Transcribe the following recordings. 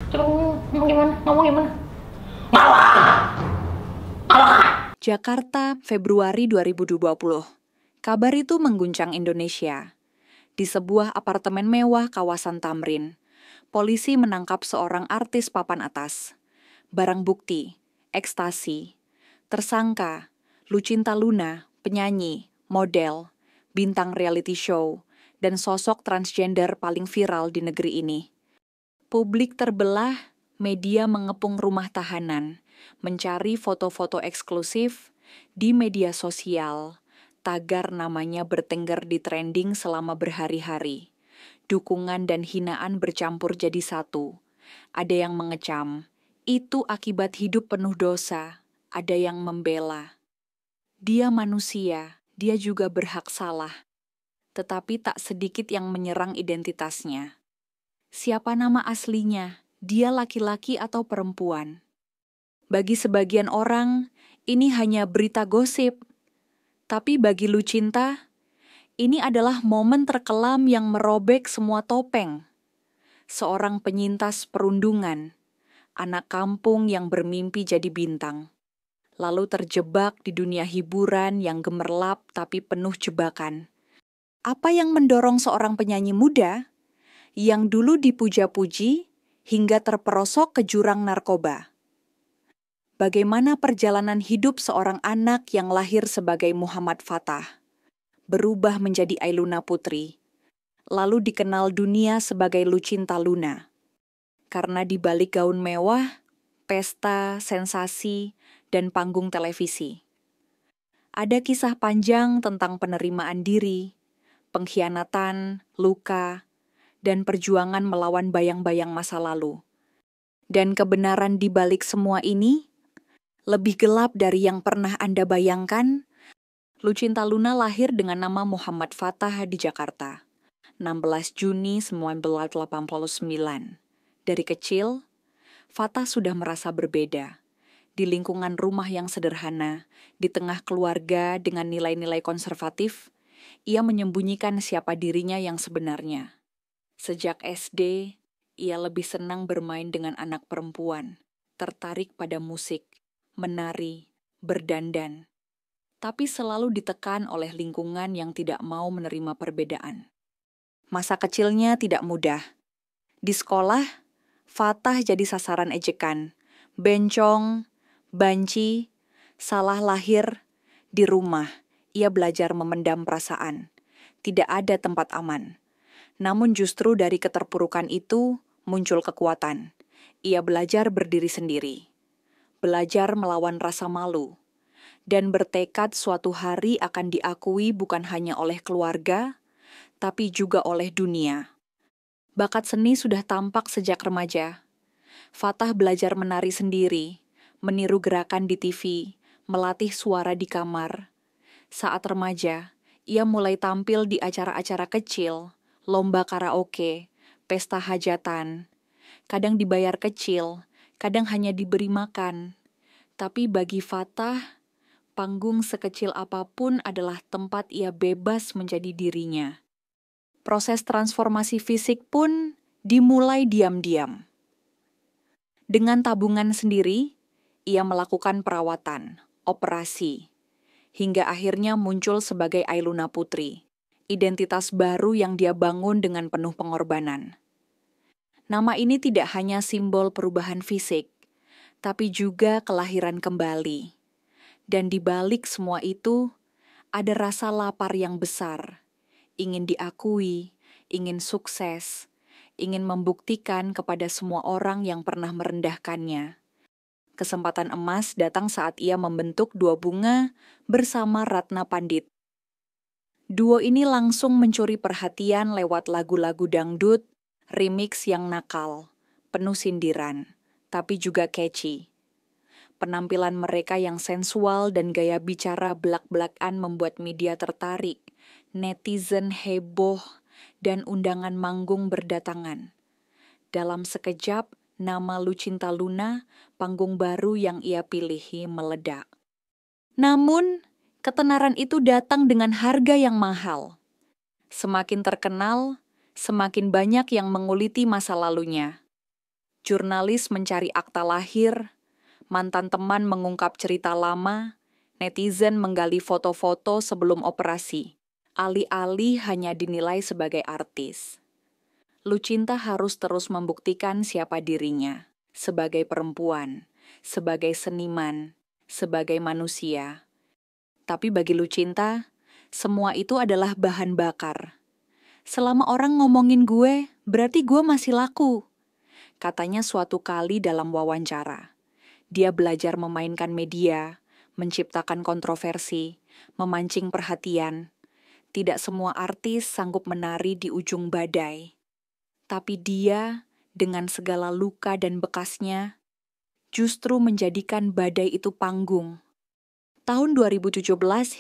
Coba ngomong gimana? Ngomong gimana? Jakarta, Februari 2020. Kabar itu mengguncang Indonesia. Di sebuah apartemen mewah kawasan Tamrin, polisi menangkap seorang artis papan atas. Barang bukti, ekstasi. Tersangka, Lucinta Luna, penyanyi, model, bintang reality show, dan sosok transgender paling viral di negeri ini. Publik terbelah, media mengepung rumah tahanan, mencari foto-foto eksklusif di media sosial. Tagar namanya bertengger di trending selama berhari-hari. Dukungan dan hinaan bercampur jadi satu. Ada yang mengecam, itu akibat hidup penuh dosa. Ada yang membela. Dia manusia, dia juga berhak salah. Tetapi tak sedikit yang menyerang identitasnya. Siapa nama aslinya? Dia laki-laki atau perempuan? Bagi sebagian orang, ini hanya berita gosip. Tapi bagi Lucinta, ini adalah momen terkelam yang merobek semua topeng. Seorang penyintas perundungan, anak kampung yang bermimpi jadi bintang. Lalu terjebak di dunia hiburan yang gemerlap tapi penuh jebakan. Apa yang mendorong seorang penyanyi muda yang dulu dipuja-puji hingga terperosok ke jurang narkoba? Bagaimana perjalanan hidup seorang anak yang lahir sebagai Muhammad Fattah, berubah menjadi Ailuna Putri, lalu dikenal dunia sebagai Lucinta Luna? Karena di balik gaun mewah, pesta, sensasi, dan panggung televisi, ada kisah panjang tentang penerimaan diri, pengkhianatan, luka, dan perjuangan melawan bayang-bayang masa lalu. Dan kebenaran di balik semua ini lebih gelap dari yang pernah Anda bayangkan. Lucinta Luna lahir dengan nama Muhammad Fattah di Jakarta, 16 Juni 1989. Dari kecil, Fattah sudah merasa berbeda. Di lingkungan rumah yang sederhana, di tengah keluarga dengan nilai-nilai konservatif, ia menyembunyikan siapa dirinya yang sebenarnya. Sejak SD, ia lebih senang bermain dengan anak perempuan, tertarik pada musik, menari, berdandan, tapi selalu ditekan oleh lingkungan yang tidak mau menerima perbedaan. Masa kecilnya tidak mudah. Di sekolah, Fattah jadi sasaran ejekan, bencong, banci, salah lahir. Di rumah, ia belajar memendam perasaan. Tidak ada tempat aman. Namun justru dari keterpurukan itu muncul kekuatan. Ia belajar berdiri sendiri, belajar melawan rasa malu, dan bertekad suatu hari akan diakui bukan hanya oleh keluarga, tapi juga oleh dunia. Bakat seni sudah tampak sejak remaja. Fattah belajar menari sendiri, meniru gerakan di TV, melatih suara di kamar. Saat remaja, ia mulai tampil di acara-acara kecil, lomba karaoke, pesta hajatan. Kadang dibayar kecil, kadang hanya diberi makan. Tapi bagi Fattah, panggung sekecil apapun adalah tempat ia bebas menjadi dirinya. Proses transformasi fisik pun dimulai diam-diam. Dengan tabungan sendiri, ia melakukan perawatan, operasi, hingga akhirnya muncul sebagai Ailuna Putri, identitas baru yang dia bangun dengan penuh pengorbanan. Nama ini tidak hanya simbol perubahan fisik, tapi juga kelahiran kembali. Dan di balik semua itu, ada rasa lapar yang besar, ingin diakui, ingin sukses, ingin membuktikan kepada semua orang yang pernah merendahkannya. Kesempatan emas datang saat ia membentuk Dua Bunga bersama Ratna Pandit. Duo ini langsung mencuri perhatian lewat lagu-lagu dangdut, remix yang nakal, penuh sindiran, tapi juga catchy. Penampilan mereka yang sensual dan gaya bicara belak-belakan membuat media tertarik, netizen heboh, dan undangan manggung berdatangan. Dalam sekejap, nama Lucinta Luna, panggung baru yang ia pilihi, meledak. Namun, ketenaran itu datang dengan harga yang mahal. Semakin terkenal, semakin banyak yang menguliti masa lalunya. Jurnalis mencari akta lahir, mantan teman mengungkap cerita lama, netizen menggali foto-foto sebelum operasi. Alih-alih hanya dinilai sebagai artis. Lucinta harus terus membuktikan siapa dirinya, sebagai perempuan, sebagai seniman, sebagai manusia. Tapi bagi Lucinta, semua itu adalah bahan bakar. Selama orang ngomongin gue, berarti gue masih laku, katanya suatu kali dalam wawancara. Dia belajar memainkan media, menciptakan kontroversi, memancing perhatian. Tidak semua artis sanggup menari di ujung badai. Tapi dia, dengan segala luka dan bekasnya, justru menjadikan badai itu panggung. Tahun 2017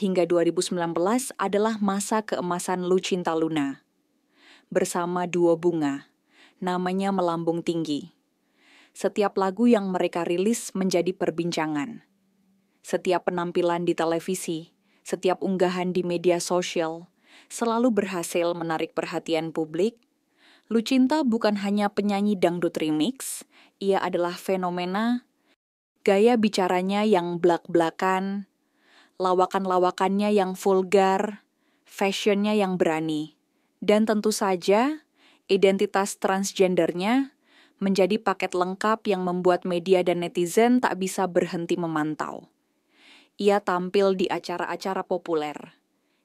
hingga 2019 adalah masa keemasan Lucinta Luna. Bersama duo Bunga, namanya melambung tinggi. Setiap lagu yang mereka rilis menjadi perbincangan. Setiap penampilan di televisi, setiap unggahan di media sosial, selalu berhasil menarik perhatian publik. Lucinta bukan hanya penyanyi dangdut remix, ia adalah fenomena, gaya bicaranya yang blak-blakan, lawakan-lawakannya yang vulgar, fashionnya yang berani, dan tentu saja identitas transgendernya menjadi paket lengkap yang membuat media dan netizen tak bisa berhenti memantau. Ia tampil di acara-acara populer,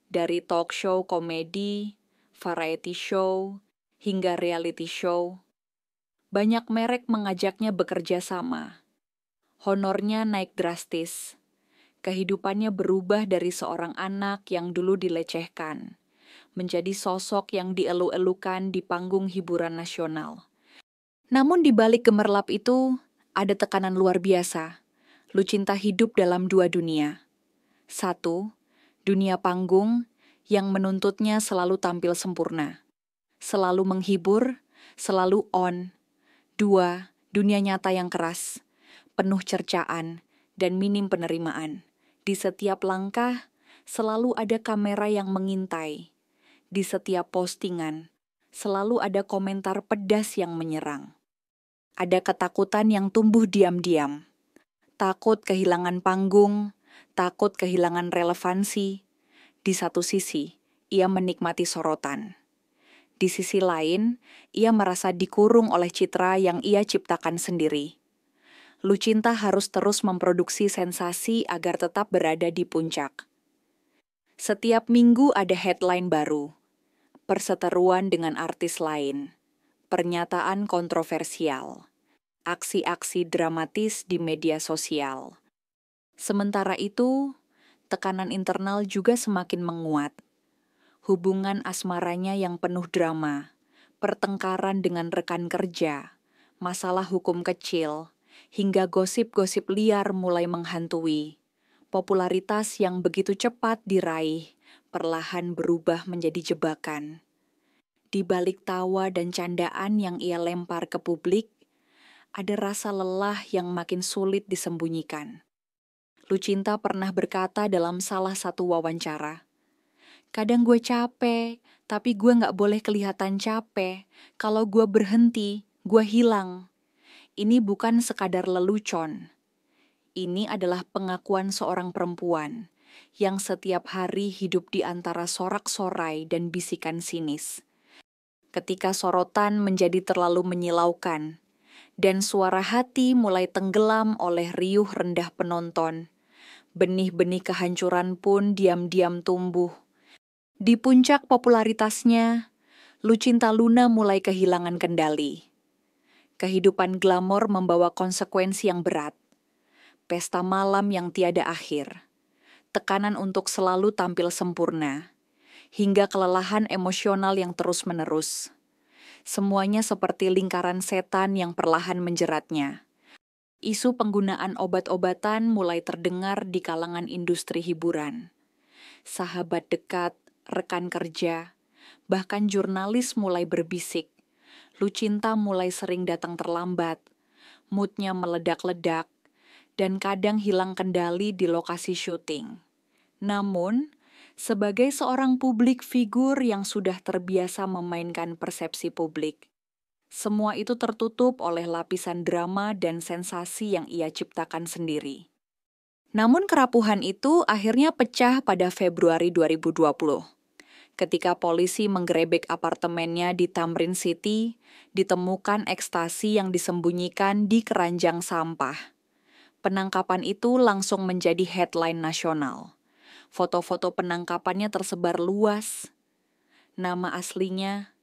dari talk show komedi, variety show, hingga reality show. Banyak merek mengajaknya bekerja sama. Honornya naik drastis. Kehidupannya berubah dari seorang anak yang dulu dilecehkan, menjadi sosok yang dielu-elukan di panggung hiburan nasional. Namun di balik gemerlap itu, ada tekanan luar biasa. Lucinta hidup dalam dua dunia. Satu, dunia panggung yang menuntutnya selalu tampil sempurna, selalu menghibur, selalu on. Dua, dunia nyata yang keras, penuh cercaan, dan minim penerimaan. Di setiap langkah, selalu ada kamera yang mengintai. Di setiap postingan, selalu ada komentar pedas yang menyerang. Ada ketakutan yang tumbuh diam-diam. Takut kehilangan panggung, takut kehilangan relevansi. Di satu sisi, ia menikmati sorotan. Di sisi lain, ia merasa dikurung oleh citra yang ia ciptakan sendiri. Lucinta harus terus memproduksi sensasi agar tetap berada di puncak. Setiap minggu ada headline baru, perseteruan dengan artis lain, pernyataan kontroversial, aksi-aksi dramatis di media sosial. Sementara itu, tekanan internal juga semakin menguat. Hubungan asmaranya yang penuh drama, pertengkaran dengan rekan kerja, masalah hukum kecil, hingga gosip-gosip liar mulai menghantui. Popularitas yang begitu cepat diraih, perlahan berubah menjadi jebakan. Di balik tawa dan candaan yang ia lempar ke publik, ada rasa lelah yang makin sulit disembunyikan. Lucinta pernah berkata dalam salah satu wawancara, "Kadang gue capek, tapi gue gak boleh kelihatan capek. Kalau gue berhenti, gue hilang." Ini bukan sekadar lelucon. Ini adalah pengakuan seorang perempuan yang setiap hari hidup di antara sorak-sorai dan bisikan sinis. Ketika sorotan menjadi terlalu menyilaukan, dan suara hati mulai tenggelam oleh riuh rendah penonton, benih-benih kehancuran pun diam-diam tumbuh. Di puncak popularitasnya, Lucinta Luna mulai kehilangan kendali. Kehidupan glamor membawa konsekuensi yang berat. Pesta malam yang tiada akhir. Tekanan untuk selalu tampil sempurna. Hingga kelelahan emosional yang terus-menerus. Semuanya seperti lingkaran setan yang perlahan menjeratnya. Isu penggunaan obat-obatan mulai terdengar di kalangan industri hiburan. Sahabat dekat, rekan kerja, bahkan jurnalis mulai berbisik. Lucinta mulai sering datang terlambat, moodnya meledak-ledak, dan kadang hilang kendali di lokasi syuting. Namun, sebagai seorang publik figur yang sudah terbiasa memainkan persepsi publik, Semua itu tertutup oleh lapisan drama dan sensasi yang ia ciptakan sendiri. Namun kerapuhan itu akhirnya pecah pada Februari 2020. Ketika polisi menggerebek apartemennya di Tamrin City, ditemukan ekstasi yang disembunyikan di keranjang sampah. Penangkapan itu langsung menjadi headline nasional. Foto-foto penangkapannya tersebar luas. Nama aslinya,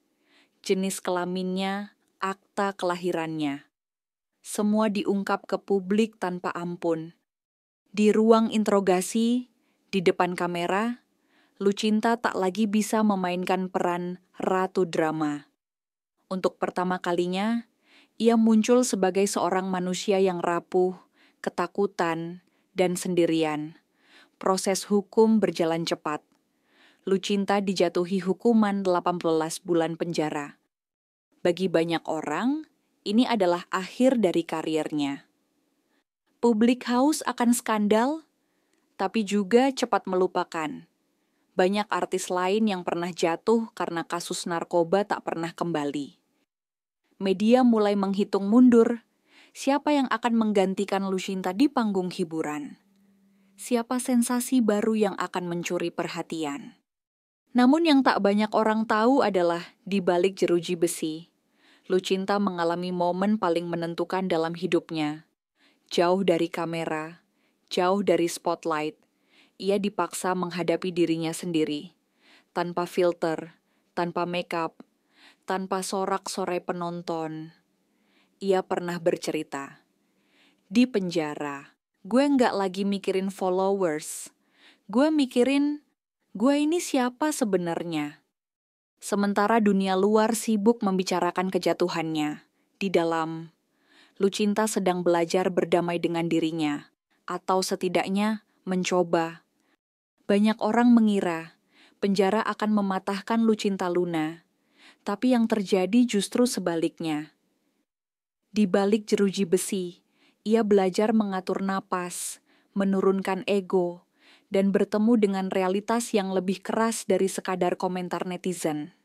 jenis kelaminnya, akta kelahirannya. Semua diungkap ke publik tanpa ampun. Di ruang interogasi, di depan kamera, Lucinta tak lagi bisa memainkan peran ratu drama. Untuk pertama kalinya, ia muncul sebagai seorang manusia yang rapuh, ketakutan, dan sendirian. Proses hukum berjalan cepat. Lucinta dijatuhi hukuman 18 bulan penjara. Bagi banyak orang, ini adalah akhir dari karirnya. Publik haus akan skandal, tapi juga cepat melupakan. Banyak artis lain yang pernah jatuh karena kasus narkoba tak pernah kembali. Media mulai menghitung mundur, siapa yang akan menggantikan Lucinta di panggung hiburan. Siapa sensasi baru yang akan mencuri perhatian. Namun yang tak banyak orang tahu adalah di balik jeruji besi, Lucinta mengalami momen paling menentukan dalam hidupnya. Jauh dari kamera, jauh dari spotlight, ia dipaksa menghadapi dirinya sendiri. Tanpa filter, tanpa makeup, tanpa sorak-sorai penonton. Ia pernah bercerita, di penjara, gue nggak lagi mikirin followers. Gue mikirin, gue ini siapa sebenarnya? Sementara dunia luar sibuk membicarakan kejatuhannya. Di dalam, Lucinta sedang belajar berdamai dengan dirinya, atau setidaknya mencoba. Banyak orang mengira penjara akan mematahkan Lucinta Luna, tapi yang terjadi justru sebaliknya. Di balik jeruji besi, ia belajar mengatur napas, menurunkan ego, dan bertemu dengan realitas yang lebih keras dari sekadar komentar netizen.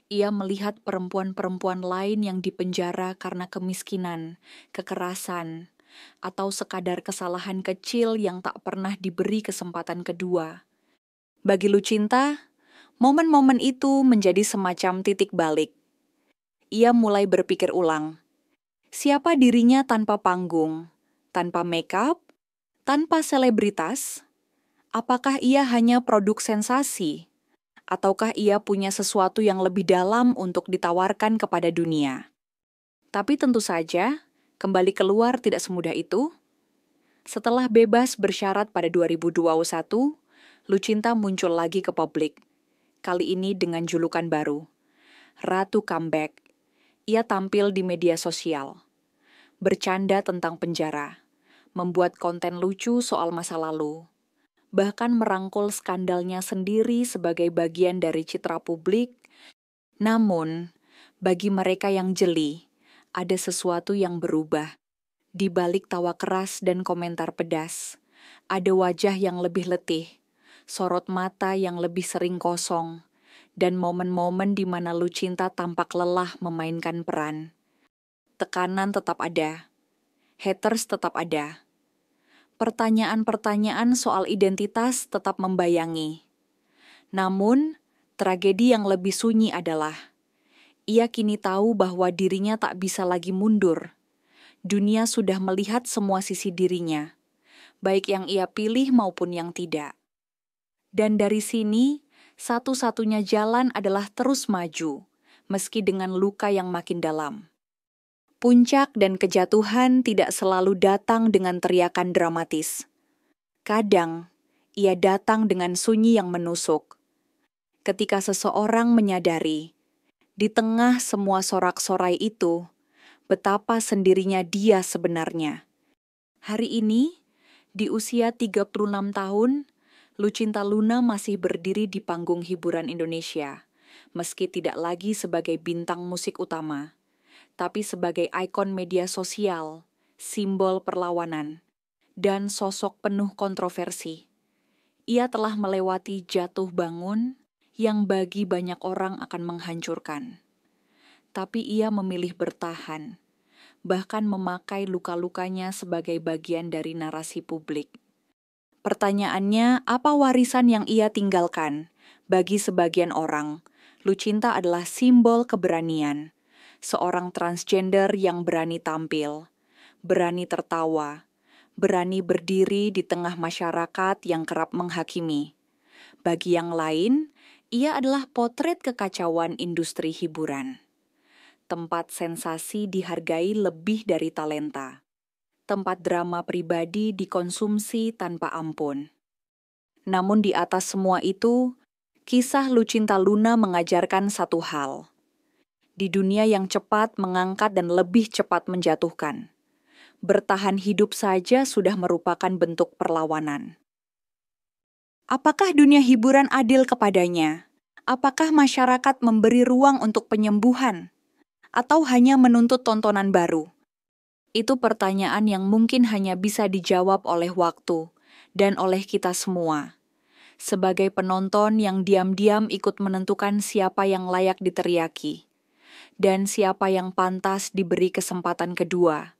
Ia melihat perempuan-perempuan lain yang dipenjara karena kemiskinan, kekerasan, atau sekadar kesalahan kecil yang tak pernah diberi kesempatan kedua. Bagi Lucinta, momen-momen itu menjadi semacam titik balik. Ia mulai berpikir ulang, siapa dirinya tanpa panggung, tanpa makeup, tanpa selebritas? Apakah ia hanya produk sensasi? Ataukah ia punya sesuatu yang lebih dalam untuk ditawarkan kepada dunia? Tapi tentu saja, kembali keluar tidak semudah itu. Setelah bebas bersyarat pada 2021, Lucinta muncul lagi ke publik. Kali ini dengan julukan baru, Ratu Comeback. Ia tampil di media sosial, bercanda tentang penjara, membuat konten lucu soal masa lalu, bahkan merangkul skandalnya sendiri sebagai bagian dari citra publik. Namun, bagi mereka yang jeli, ada sesuatu yang berubah. Di balik tawa keras dan komentar pedas, ada wajah yang lebih letih, sorot mata yang lebih sering kosong, dan momen-momen di mana Lucinta tampak lelah memainkan peran. Tekanan tetap ada, haters tetap ada. Pertanyaan-pertanyaan soal identitas tetap membayangi. Namun, tragedi yang lebih sunyi adalah, ia kini tahu bahwa dirinya tak bisa lagi mundur. Dunia sudah melihat semua sisi dirinya, baik yang ia pilih maupun yang tidak. Dan dari sini, satu-satunya jalan adalah terus maju, meski dengan luka yang makin dalam. Puncak dan kejatuhan tidak selalu datang dengan teriakan dramatis. Kadang, ia datang dengan sunyi yang menusuk. Ketika seseorang menyadari, di tengah semua sorak-sorai itu, betapa sendirinya dia sebenarnya. Hari ini, di usia 36 tahun, Lucinta Luna masih berdiri di panggung hiburan Indonesia, meski tidak lagi sebagai bintang musik utama, tapi sebagai ikon media sosial, simbol perlawanan, dan sosok penuh kontroversi. Ia telah melewati jatuh bangun yang bagi banyak orang akan menghancurkan. tapi ia memilih bertahan, bahkan memakai luka-lukanya sebagai bagian dari narasi publik. Pertanyaannya, apa warisan yang ia tinggalkan? Bagi sebagian orang, Lucinta adalah simbol keberanian. Seorang transgender yang berani tampil, berani tertawa, berani berdiri di tengah masyarakat yang kerap menghakimi. Bagi yang lain, ia adalah potret kekacauan industri hiburan. Tempat sensasi dihargai lebih dari talenta. Tempat drama pribadi dikonsumsi tanpa ampun. Namun di atas semua itu, kisah Lucinta Luna mengajarkan satu hal. Di dunia yang cepat mengangkat dan lebih cepat menjatuhkan, bertahan hidup saja sudah merupakan bentuk perlawanan. Apakah dunia hiburan adil kepadanya? Apakah masyarakat memberi ruang untuk penyembuhan? Atau hanya menuntut tontonan baru? Itu pertanyaan yang mungkin hanya bisa dijawab oleh waktu dan oleh kita semua. Sebagai penonton yang diam-diam ikut menentukan siapa yang layak diteriaki dan siapa yang pantas diberi kesempatan kedua.